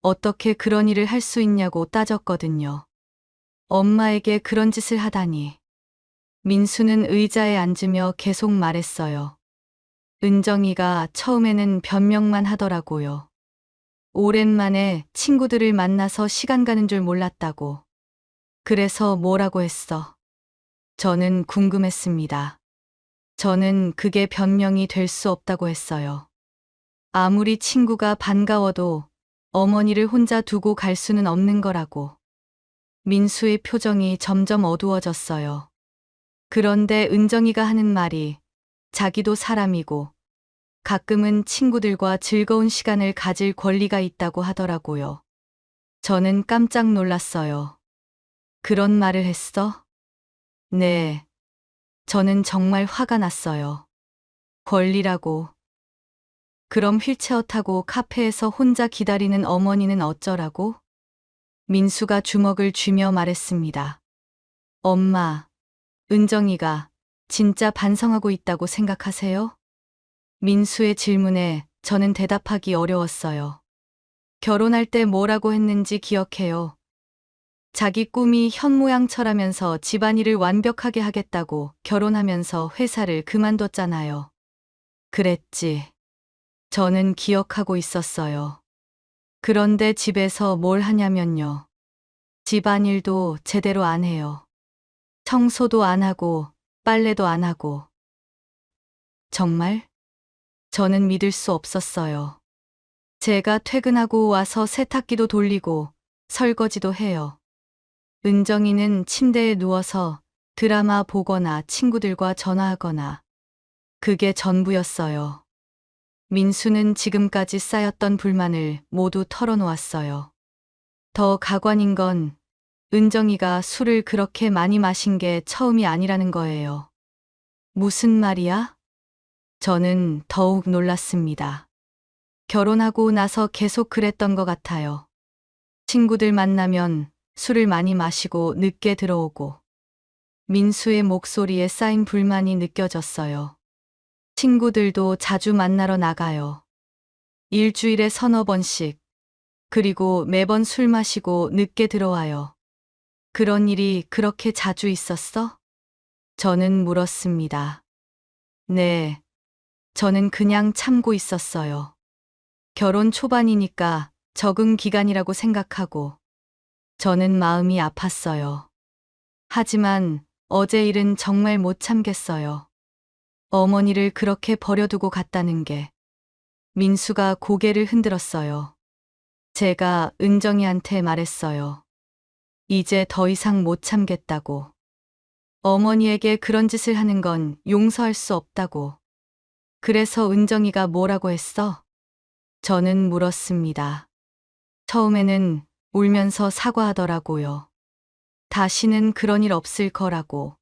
어떻게 그런 일을 할 수 있냐고 따졌거든요. 엄마에게 그런 짓을 하다니. 민수는 의자에 앉으며 계속 말했어요. 은정이가 처음에는 변명만 하더라고요. 오랜만에 친구들을 만나서 시간 가는 줄 몰랐다고. 그래서 뭐라고 했어? 저는 궁금했습니다. 저는 그게 변명이 될 수 없다고 했어요. 아무리 친구가 반가워도 어머니를 혼자 두고 갈 수는 없는 거라고. 민수의 표정이 점점 어두워졌어요. 그런데 은정이가 하는 말이 자기도 사람이고 가끔은 친구들과 즐거운 시간을 가질 권리가 있다고 하더라고요. 저는 깜짝 놀랐어요. 그런 말을 했어? 네. 저는 정말 화가 났어요. 권리라고. 그럼 휠체어 타고 카페에서 혼자 기다리는 어머니는 어쩌라고? 민수가 주먹을 쥐며 말했습니다. 엄마, 은정이가 진짜 반성하고 있다고 생각하세요? 민수의 질문에 저는 대답하기 어려웠어요. 결혼할 때 뭐라고 했는지 기억해요. 자기 꿈이 현모양처라면서 집안일을 완벽하게 하겠다고 결혼하면서 회사를 그만뒀잖아요. 그랬지. 저는 기억하고 있었어요. 그런데 집에서 뭘 하냐면요. 집안일도 제대로 안 해요. 청소도 안 하고 빨래도 안 하고. 정말? 저는 믿을 수 없었어요. 제가 퇴근하고 와서 세탁기도 돌리고 설거지도 해요. 은정이는 침대에 누워서 드라마 보거나 친구들과 전화하거나 그게 전부였어요. 민수는 지금까지 쌓였던 불만을 모두 털어놓았어요. 더 가관인 건 은정이가 술을 그렇게 많이 마신 게 처음이 아니라는 거예요. 무슨 말이야? 저는 더욱 놀랐습니다. 결혼하고 나서 계속 그랬던 것 같아요. 친구들 만나면 술을 많이 마시고 늦게 들어오고. 민수의 목소리에 쌓인 불만이 느껴졌어요. 친구들도 자주 만나러 나가요. 일주일에 서너 번씩. 그리고 매번 술 마시고 늦게 들어와요. 그런 일이 그렇게 자주 있었어? 저는 물었습니다. 네. 저는 그냥 참고 있었어요. 결혼 초반이니까 적응 기간이라고 생각하고. 저는 마음이 아팠어요. 하지만 어제 일은 정말 못 참겠어요. 어머니를 그렇게 버려두고 갔다는 게. 민수가 고개를 흔들었어요. 제가 은정이한테 말했어요. 이제 더 이상 못 참겠다고. 어머니에게 그런 짓을 하는 건 용서할 수 없다고. 그래서 은정이가 뭐라고 했어? 저는 물었습니다. 처음에는 울면서 사과하더라고요. 다시는 그런 일 없을 거라고.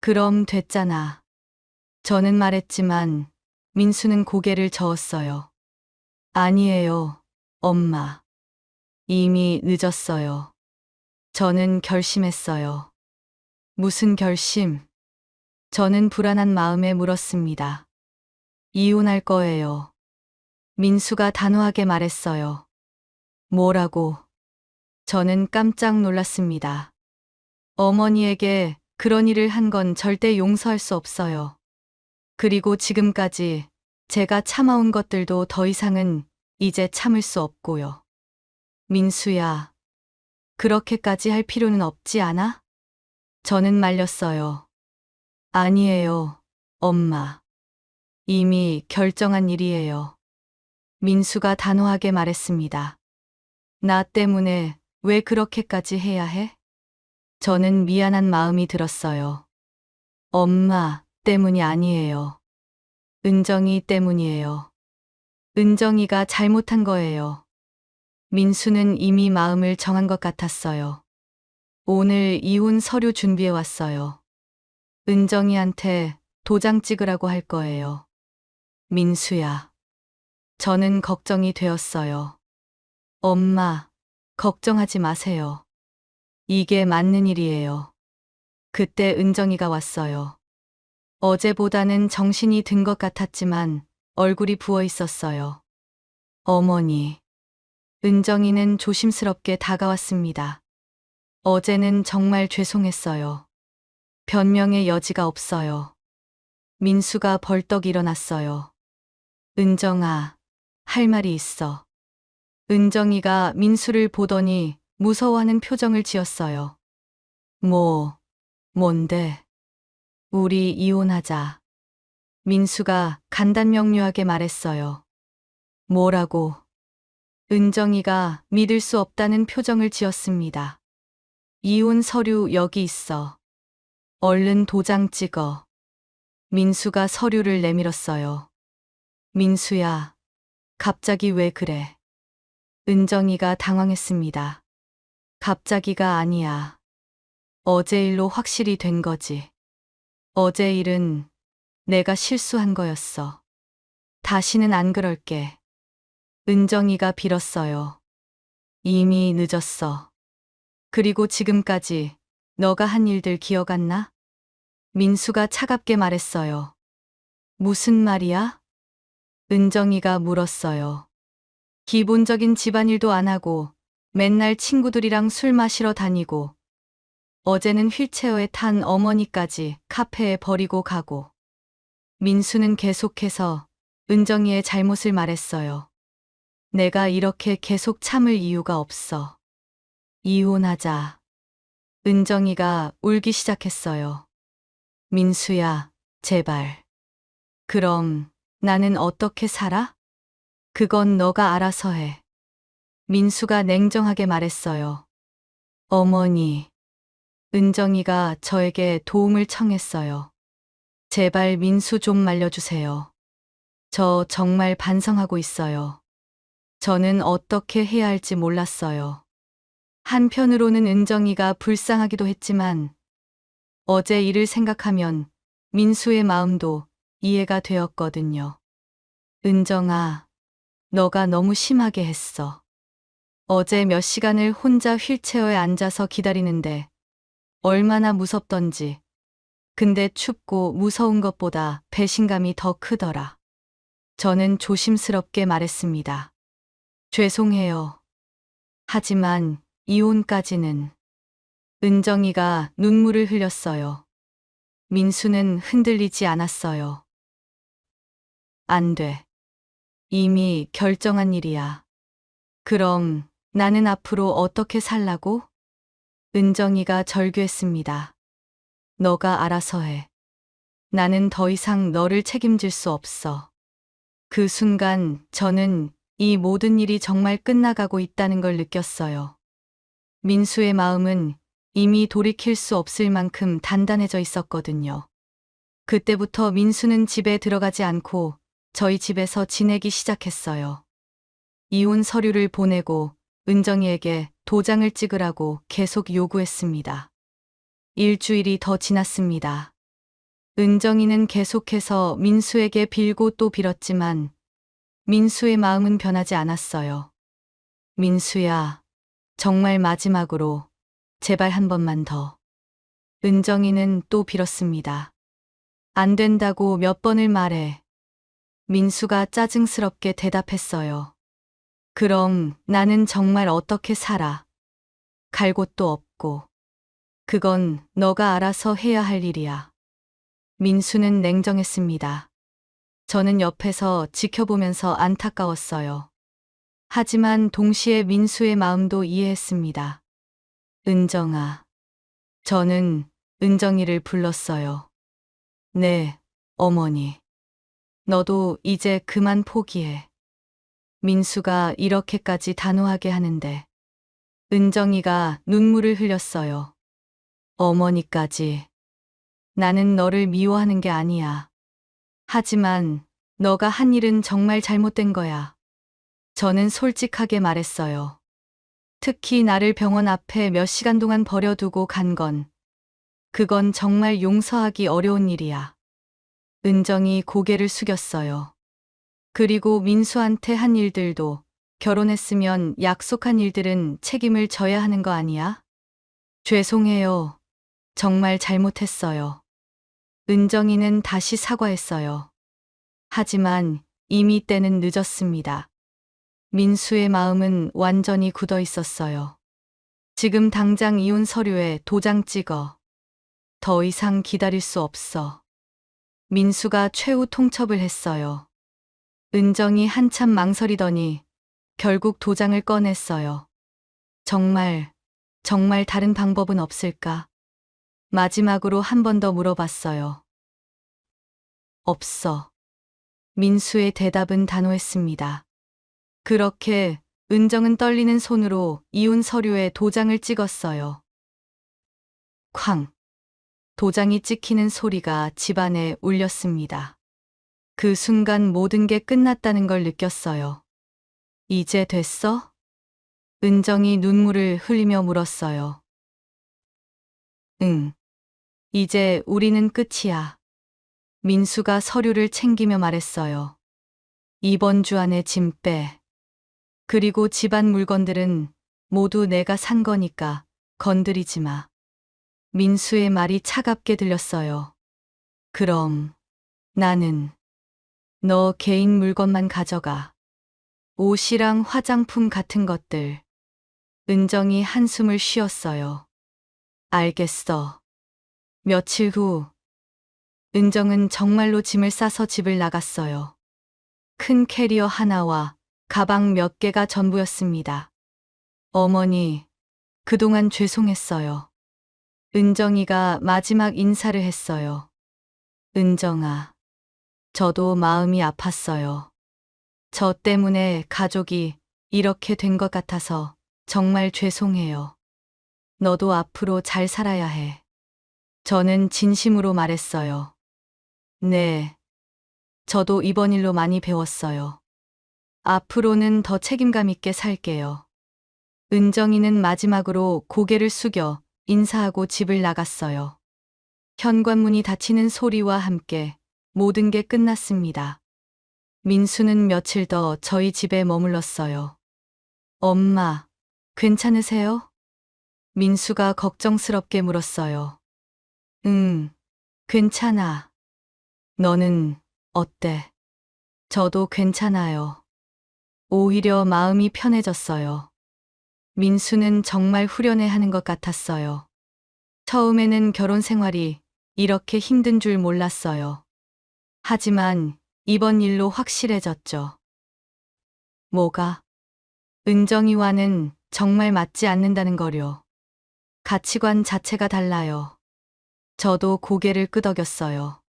그럼 됐잖아. 저는 말했지만 민수는 고개를 저었어요. 아니에요, 엄마. 이미 늦었어요. 저는 결심했어요. 무슨 결심? 저는 불안한 마음에 물었습니다. 이혼할 거예요. 민수가 단호하게 말했어요. 뭐라고? 저는 깜짝 놀랐습니다. 어머니에게 그런 일을 한 건 절대 용서할 수 없어요. 그리고 지금까지 제가 참아온 것들도 더 이상은 이제 참을 수 없고요. 민수야, 그렇게까지 할 필요는 없지 않아? 저는 말렸어요. 아니에요, 엄마. 이미 결정한 일이에요. 민수가 단호하게 말했습니다. 나 때문에 왜 그렇게까지 해야 해? 저는 미안한 마음이 들었어요. 엄마 때문이 아니에요. 은정이 때문이에요. 은정이가 잘못한 거예요. 민수는 이미 마음을 정한 것 같았어요. 오늘 이혼 서류 준비해 왔어요. 은정이한테 도장 찍으라고 할 거예요. 민수야. 저는 걱정이 되었어요. 엄마, 걱정하지 마세요. 이게 맞는 일이에요. 그때 은정이가 왔어요. 어제보다는 정신이 든 것 같았지만 얼굴이 부어 있었어요. 어머니. 은정이는 조심스럽게 다가왔습니다. 어제는 정말 죄송했어요. 변명의 여지가 없어요. 민수가 벌떡 일어났어요. 은정아, 할 말이 있어. 은정이가 민수를 보더니 무서워하는 표정을 지었어요. 뭔데? 우리 이혼하자. 민수가 간단명료하게 말했어요. 뭐라고? 은정이가 믿을 수 없다는 표정을 지었습니다. 이혼 서류 여기 있어. 얼른 도장 찍어. 민수가 서류를 내밀었어요. 민수야, 갑자기 왜 그래? 은정이가 당황했습니다. 갑자기가 아니야. 어제 일로 확실히 된 거지. 어제 일은 내가 실수한 거였어. 다시는 안 그럴게. 은정이가 빌었어요. 이미 늦었어. 그리고 지금까지 너가 한 일들 기억 안 나? 민수가 차갑게 말했어요. 무슨 말이야? 은정이가 물었어요. 기본적인 집안일도 안 하고 맨날 친구들이랑 술 마시러 다니고 어제는 휠체어에 탄 어머니까지 카페에 버리고 가고. 민수는 계속해서 은정이의 잘못을 말했어요. 내가 이렇게 계속 참을 이유가 없어. 이혼하자. 은정이가 울기 시작했어요. 민수야, 제발. 그럼 나는 어떻게 살아? 그건 너가 알아서 해. 민수가 냉정하게 말했어요. 어머니. 은정이가 저에게 도움을 청했어요. 제발 민수 좀 말려주세요. 저 정말 반성하고 있어요. 저는 어떻게 해야 할지 몰랐어요. 한편으로는 은정이가 불쌍하기도 했지만 어제 일을 생각하면 민수의 마음도 이해가 되었거든요. 은정아, 너가 너무 심하게 했어. 어제 몇 시간을 혼자 휠체어에 앉아서 기다리는데 얼마나 무섭던지. 근데 춥고 무서운 것보다 배신감이 더 크더라. 저는 조심스럽게 말했습니다. 죄송해요. 하지만 이혼까지는. 은정이가 눈물을 흘렸어요. 민수는 흔들리지 않았어요. 안 돼. 이미 결정한 일이야. 그럼 나는 앞으로 어떻게 살라고? 은정이가 절규했습니다. 너가 알아서 해. 나는 더 이상 너를 책임질 수 없어. 그 순간 저는 이 모든 일이 정말 끝나가고 있다는 걸 느꼈어요. 민수의 마음은 이미 돌이킬 수 없을 만큼 단단해져 있었거든요. 그때부터 민수는 집에 들어가지 않고 저희 집에서 지내기 시작했어요. 이혼 서류를 보내고 은정이에게 도장을 찍으라고 계속 요구했습니다. 일주일이 더 지났습니다. 은정이는 계속해서 민수에게 빌고 또 빌었지만 민수의 마음은 변하지 않았어요. 민수야, 정말 마지막으로 제발 한 번만 더. 은정이는 또 빌었습니다. 안 된다고 몇 번을 말해. 민수가 짜증스럽게 대답했어요. 그럼 나는 정말 어떻게 살아? 갈 곳도 없고. 그건 너가 알아서 해야 할 일이야. 민수는 냉정했습니다. 저는 옆에서 지켜보면서 안타까웠어요. 하지만 동시에 민수의 마음도 이해했습니다. 은정아. 저는 은정이를 불렀어요. 네, 어머니. 너도 이제 그만 포기해. 민수가 이렇게까지 단호하게 하는데 은정이가 눈물을 흘렸어요. 어머니까지. 나는 너를 미워하는 게 아니야. 하지만 너가 한 일은 정말 잘못된 거야. 저는 솔직하게 말했어요. 특히 나를 병원 앞에 몇 시간 동안 버려두고 간 건, 그건 정말 용서하기 어려운 일이야. 은정이 고개를 숙였어요. 그리고 민수한테 한 일들도 결혼했으면 약속한 일들은 책임을 져야 하는 거 아니야? 죄송해요. 정말 잘못했어요. 은정이는 다시 사과했어요. 하지만 이미 때는 늦었습니다. 민수의 마음은 완전히 굳어 있었어요. 지금 당장 이혼 서류에 도장 찍어. 더 이상 기다릴 수 없어. 민수가 최후 통첩을 했어요. 은정이 한참 망설이더니 결국 도장을 꺼냈어요. 정말 다른 방법은 없을까? 마지막으로 한 번 더 물어봤어요. 없어. 민수의 대답은 단호했습니다. 그렇게 은정은 떨리는 손으로 이혼 서류에 도장을 찍었어요. 쾅! 도장이 찍히는 소리가 집안에 울렸습니다. 그 순간 모든 게 끝났다는 걸 느꼈어요. 이제 됐어? 은정이 눈물을 흘리며 물었어요. 응. 이제 우리는 끝이야. 민수가 서류를 챙기며 말했어요. 이번 주 안에 짐 빼. 그리고 집안 물건들은 모두 내가 산 거니까 건드리지 마. 민수의 말이 차갑게 들렸어요. 그럼 나는 너 개인 물건만 가져가. 옷이랑 화장품 같은 것들. 은정이 한숨을 쉬었어요. 알겠어. 며칠 후 은정은 정말로 짐을 싸서 집을 나갔어요. 큰 캐리어 하나와 가방 몇 개가 전부였습니다. 어머니, 그동안 죄송했어요. 은정이가 마지막 인사를 했어요. 은정아, 저도 마음이 아팠어요. 저 때문에 가족이 이렇게 된 것 같아서 정말 죄송해요. 너도 앞으로 잘 살아야 해. 저는 진심으로 말했어요. 네. 저도 이번 일로 많이 배웠어요. 앞으로는 더 책임감 있게 살게요. 은정이는 마지막으로 고개를 숙여 인사하고 집을 나갔어요. 현관문이 닫히는 소리와 함께 모든 게 끝났습니다. 민수는 며칠 더 저희 집에 머물렀어요. 엄마, 괜찮으세요? 민수가 걱정스럽게 물었어요. 응, 괜찮아. 너는 어때? 저도 괜찮아요. 오히려 마음이 편해졌어요. 민수는 정말 후련해 하는 것 같았어요. 처음에는 결혼 생활이 이렇게 힘든 줄 몰랐어요. 하지만 이번 일로 확실해졌죠. 뭐가? 은정이와는 정말 맞지 않는다는 거요. 가치관 자체가 달라요. 저도 고개를 끄덕였어요.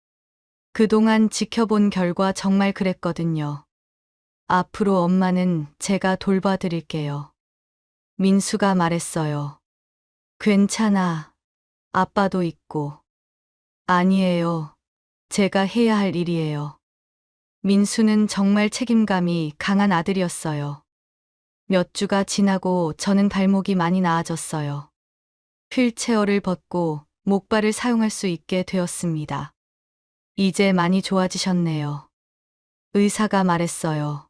그동안 지켜본 결과 정말 그랬거든요. 앞으로 엄마는 제가 돌봐드릴게요. 민수가 말했어요. 괜찮아. 아빠도 있고. 아니에요. 제가 해야 할 일이에요. 민수는 정말 책임감이 강한 아들이었어요. 몇 주가 지나고 저는 발목이 많이 나아졌어요. 휠체어를 벗고 목발을 사용할 수 있게 되었습니다. 이제 많이 좋아지셨네요. 의사가 말했어요.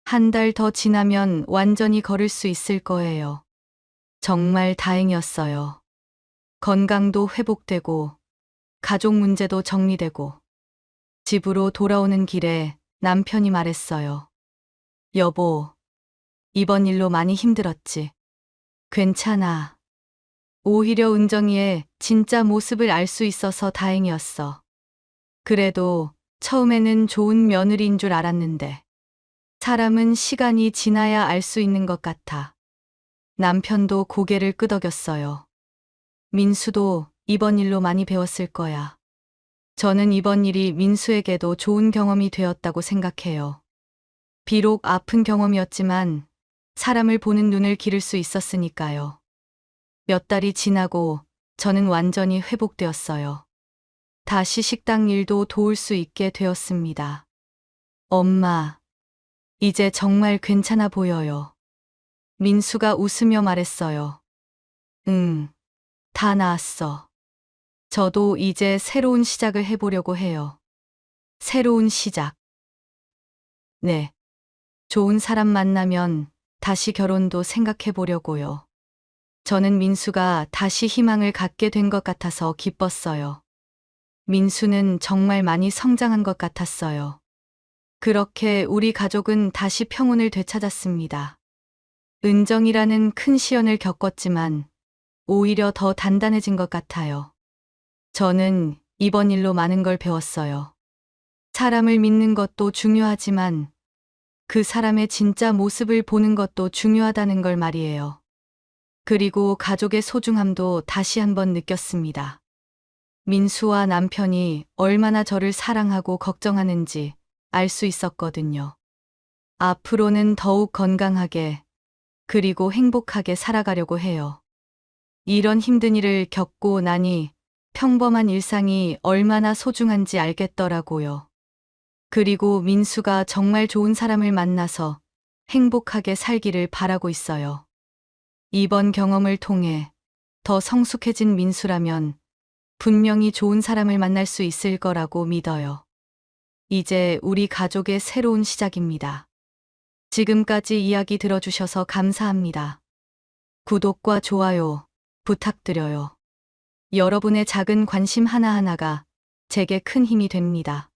한 달 더 지나면 완전히 걸을 수 있을 거예요. 정말 다행이었어요. 건강도 회복되고, 가족 문제도 정리되고, 집으로 돌아오는 길에 남편이 말했어요. 여보, 이번 일로 많이 힘들었지. 괜찮아. 오히려 은정이의 진짜 모습을 알 수 있어서 다행이었어. 그래도 처음에는 좋은 며느리인 줄 알았는데, 사람은 시간이 지나야 알 수 있는 것 같아. 남편도 고개를 끄덕였어요. 민수도 이번 일로 많이 배웠을 거야. 저는 이번 일이 민수에게도 좋은 경험이 되었다고 생각해요. 비록 아픈 경험이었지만 사람을 보는 눈을 기를 수 있었으니까요. 몇 달이 지나고 저는 완전히 회복되었어요. 다시 식당 일도 도울 수 있게 되었습니다. 엄마, 이제 정말 괜찮아 보여요. 민수가 웃으며 말했어요. 응, 다 나았어. 저도 이제 새로운 시작을 해보려고 해요. 새로운 시작. 네. 좋은 사람 만나면 다시 결혼도 생각해 보려고요. 저는 민수가 다시 희망을 갖게 된 것 같아서 기뻤어요. 민수는 정말 많이 성장한 것 같았어요. 그렇게 우리 가족은 다시 평온을 되찾았습니다. 은정이라는 큰 시련을 겪었지만 오히려 더 단단해진 것 같아요. 저는 이번 일로 많은 걸 배웠어요. 사람을 믿는 것도 중요하지만 그 사람의 진짜 모습을 보는 것도 중요하다는 걸 말이에요. 그리고 가족의 소중함도 다시 한번 느꼈습니다. 민수와 남편이 얼마나 저를 사랑하고 걱정하는지 알 수 있었거든요. 앞으로는 더욱 건강하게 그리고 행복하게 살아가려고 해요. 이런 힘든 일을 겪고 나니 평범한 일상이 얼마나 소중한지 알겠더라고요. 그리고 민수가 정말 좋은 사람을 만나서 행복하게 살기를 바라고 있어요. 이번 경험을 통해 더 성숙해진 민수라면 분명히 좋은 사람을 만날 수 있을 거라고 믿어요. 이제 우리 가족의 새로운 시작입니다. 지금까지 이야기 들어주셔서 감사합니다. 구독과 좋아요 부탁드려요. 여러분의 작은 관심 하나하나가 제게 큰 힘이 됩니다.